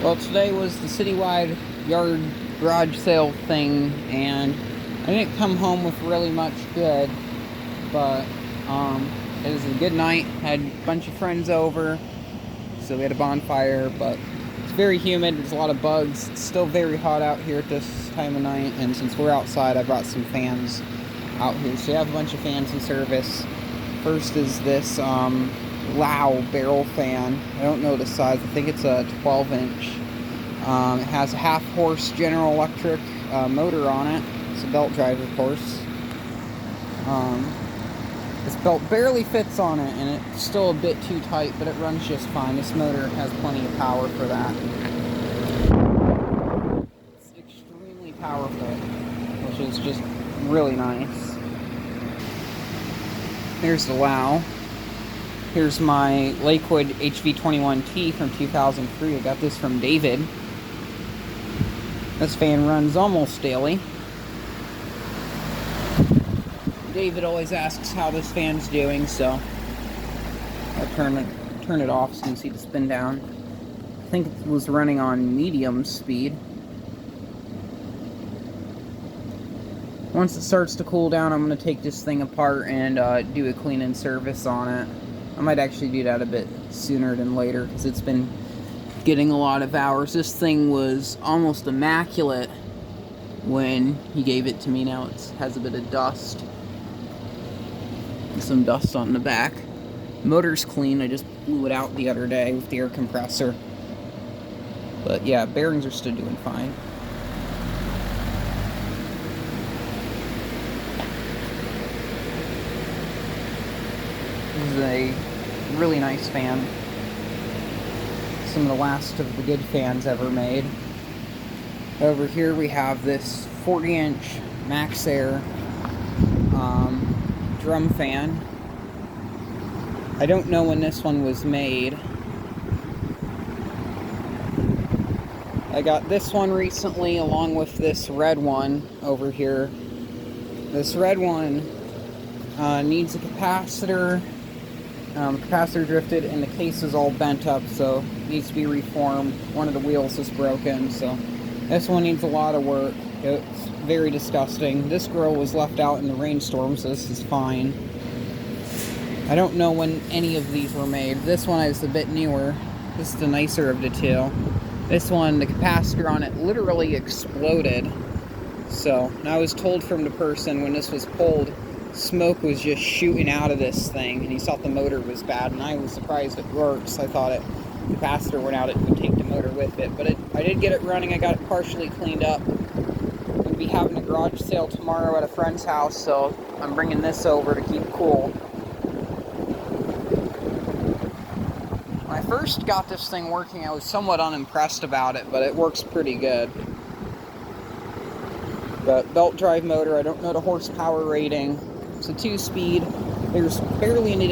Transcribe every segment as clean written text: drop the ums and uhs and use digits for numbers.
Well, today was the citywide yard garage sale thing, and I didn't come home with really much good, but it was a good night. Had a bunch of friends over, so we had a bonfire, but it's very humid. There's a lot of bugs. It's still very hot out here at this time of night, and since we're outside, I brought some fans out here. So you have a bunch of fans in service. First is this Lao barrel fan. I don't know the size. I think it's a 12-inch. It has a half-horse General Electric motor on it. It's a belt drive, of course. This belt barely fits on it, and it's still a bit too tight, but it runs just fine. This motor has plenty of power for that. It's extremely powerful, which is just really nice. Here's the Lao. Here's my Lquid HV21 from 2003. I got this from David. This fan runs almost daily. David always asks how this fan's doing, so I'll turn it off so you can see the spin down. I think it was running on medium speed. Once it starts to cool down, I'm going to take this thing apart and do a clean and service on it. I might actually do that a bit sooner than later because it's been getting a lot of hours. This thing was almost immaculate when he gave it to me. Now it has a bit of dust. Some dust on the back. Motor's clean. I just blew it out the other day with the air compressor. But yeah, bearings are still doing fine. This is a really nice fan. Some of the last of the good fans ever made. Over here we have this 40-inch Max Air drum fan. I don't know when this one was made. I got this one recently along with this red one over here. This red one needs a capacitor. Capacitor drifted and the case is all bent up, so it needs to be reformed. One of the wheels is broken, so this one needs a lot of work. It's very disgusting. This grill was left out in the rainstorm, so this is fine. I don't know when any of these were made. This one is a bit newer. This is the nicer of the two. This one, the capacitor on it literally exploded. So, I was told from the person when this was pulled, smoke was just shooting out of this thing, and he thought the motor was bad, and I was surprised it works. I thought the capacitor went out, it would take the motor with it, but I did get it running. I got it partially cleaned up. I'm going to be having a garage sale tomorrow at a friend's house, so I'm bringing this over to keep cool. When I first got this thing working, I was somewhat unimpressed about it, but it works pretty good. The belt drive motor, I don't know the horsepower rating. It's a 2-speed. There's barely any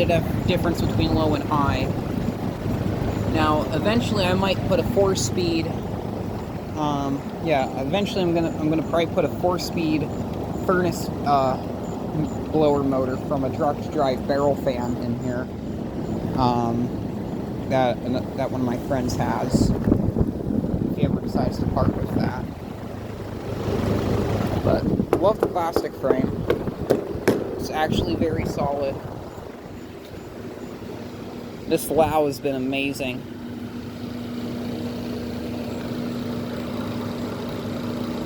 difference between low and high. Now, eventually I might put a 4-speed. Eventually I'm gonna probably put a 4-speed furnace blower motor from a truck drive barrel fan in here. That one of my friends has. If he ever decides to part with that. But love the plastic frame. It's actually very solid. This Lao has been amazing.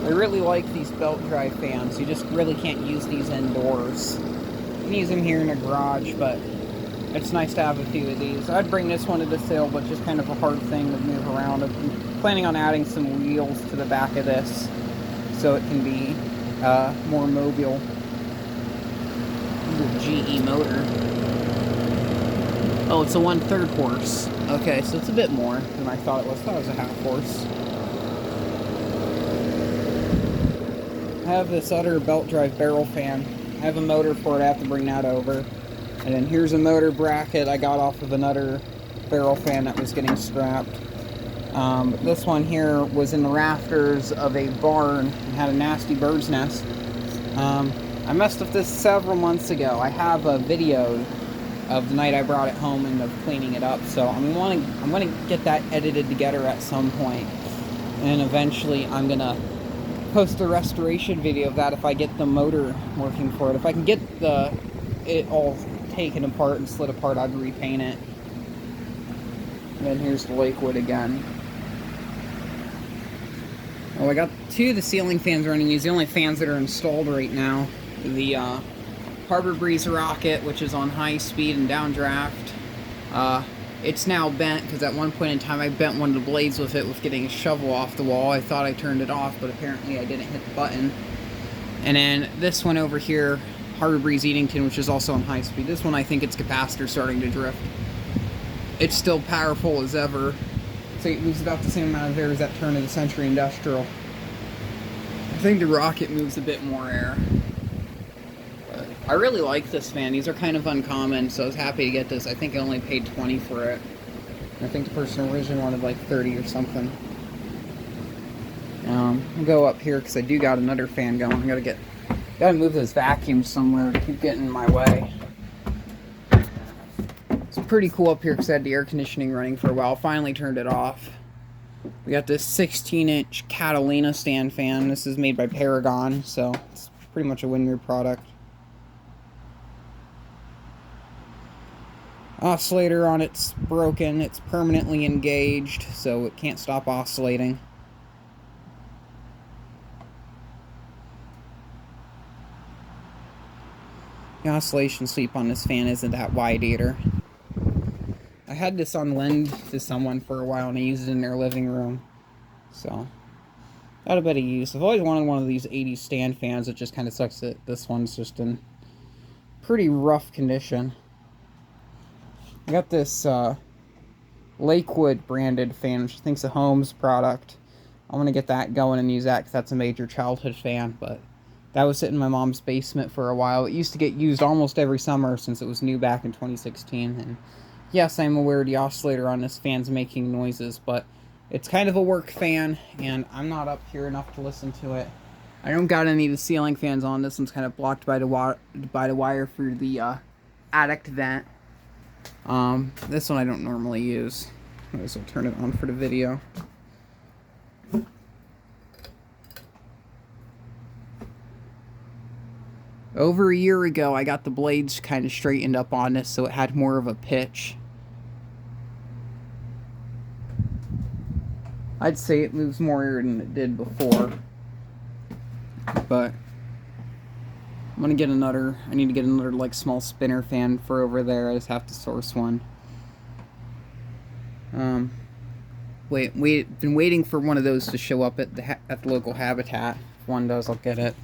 I really like these belt drive fans. You just really can't use these indoors. You can use them here in a garage, but it's nice to have a few of these. I'd bring this one to the sale, but just kind of a hard thing to move around. I'm planning on adding some wheels to the back of this so it can be more mobile. This is a GE motor. Oh, it's a 1/3 horse. Okay, so it's a bit more than I thought it was. I thought it was a half horse. I have this other belt drive barrel fan. I have a motor for it. I have to bring that over. And then here's a motor bracket I got off of another barrel fan that was getting scrapped. This one here was in the rafters of a barn and had a nasty bird's nest. I messed with this several months ago. I have a video of the night I brought it home and of cleaning it up. So I'm gonna get that edited together at some point, and eventually I'm gonna post a restoration video of that if I get the motor working for it. If I can get it all taken apart and slid apart, I'd repaint it. And then here's the Lquid again. Oh, I got 2 of the ceiling fans running. These are the only fans that are installed right now. The Harbor Breeze Rocket, which is on high speed and downdraft. It's now bent, because at one point in time I bent one of the blades with it with getting a shovel off the wall. I thought I turned it off, but apparently I didn't hit the button. And then this one over here, Harbor Breeze Eatington, which is also on high speed. This one, I think its capacitor starting to drift. It's still powerful as ever. So it moves about the same amount of air as that turn of the century industrial. I think the Rocket moves a bit more air. But I really like this fan. These are kind of uncommon, so I was happy to get this. I think I only paid 20 for it. I think the person originally wanted like 30 or something. I'll go up here because I do got another fan going. I gotta move this vacuum somewhere to keep getting in my way. It's pretty cool up here because I had the air conditioning running for a while. Finally turned it off. We got this 16-inch Catalina stand fan. This is made by Paragon, so it's pretty much a Windward product. Oscillator on it's broken. It's permanently engaged, so it can't stop oscillating. The oscillation sweep on this fan isn't that wide either. I had this on lend to someone for a while and I used it in their living room. So, got a bit of use. I've always wanted one of these 80s stand fans. It just kind of sucks that this one's just in pretty rough condition. I got this Lquid branded fan, which I think's a Holmes product. I'm going to get that going and use that because that's a major childhood fan, but that was sitting in my mom's basement for a while. It used to get used almost every summer since it was new back in 2016. And yes, I'm aware the oscillator on this fan's making noises, but it's kind of a work fan, and I'm not up here enough to listen to it. I don't got any of the ceiling fans on. This one's kind of blocked by the wire for the attic vent. This one I don't normally use. I guess I'll turn it on for the video. Over a year ago, I got the blades kind of straightened up on this so it had more of a pitch. I'd say it moves more air than it did before. But I'm gonna get another, I need to get another like small spinner fan for over there. I just have to source one. Been waiting for one of those to show up at the local Habitat. If one does, I'll get it.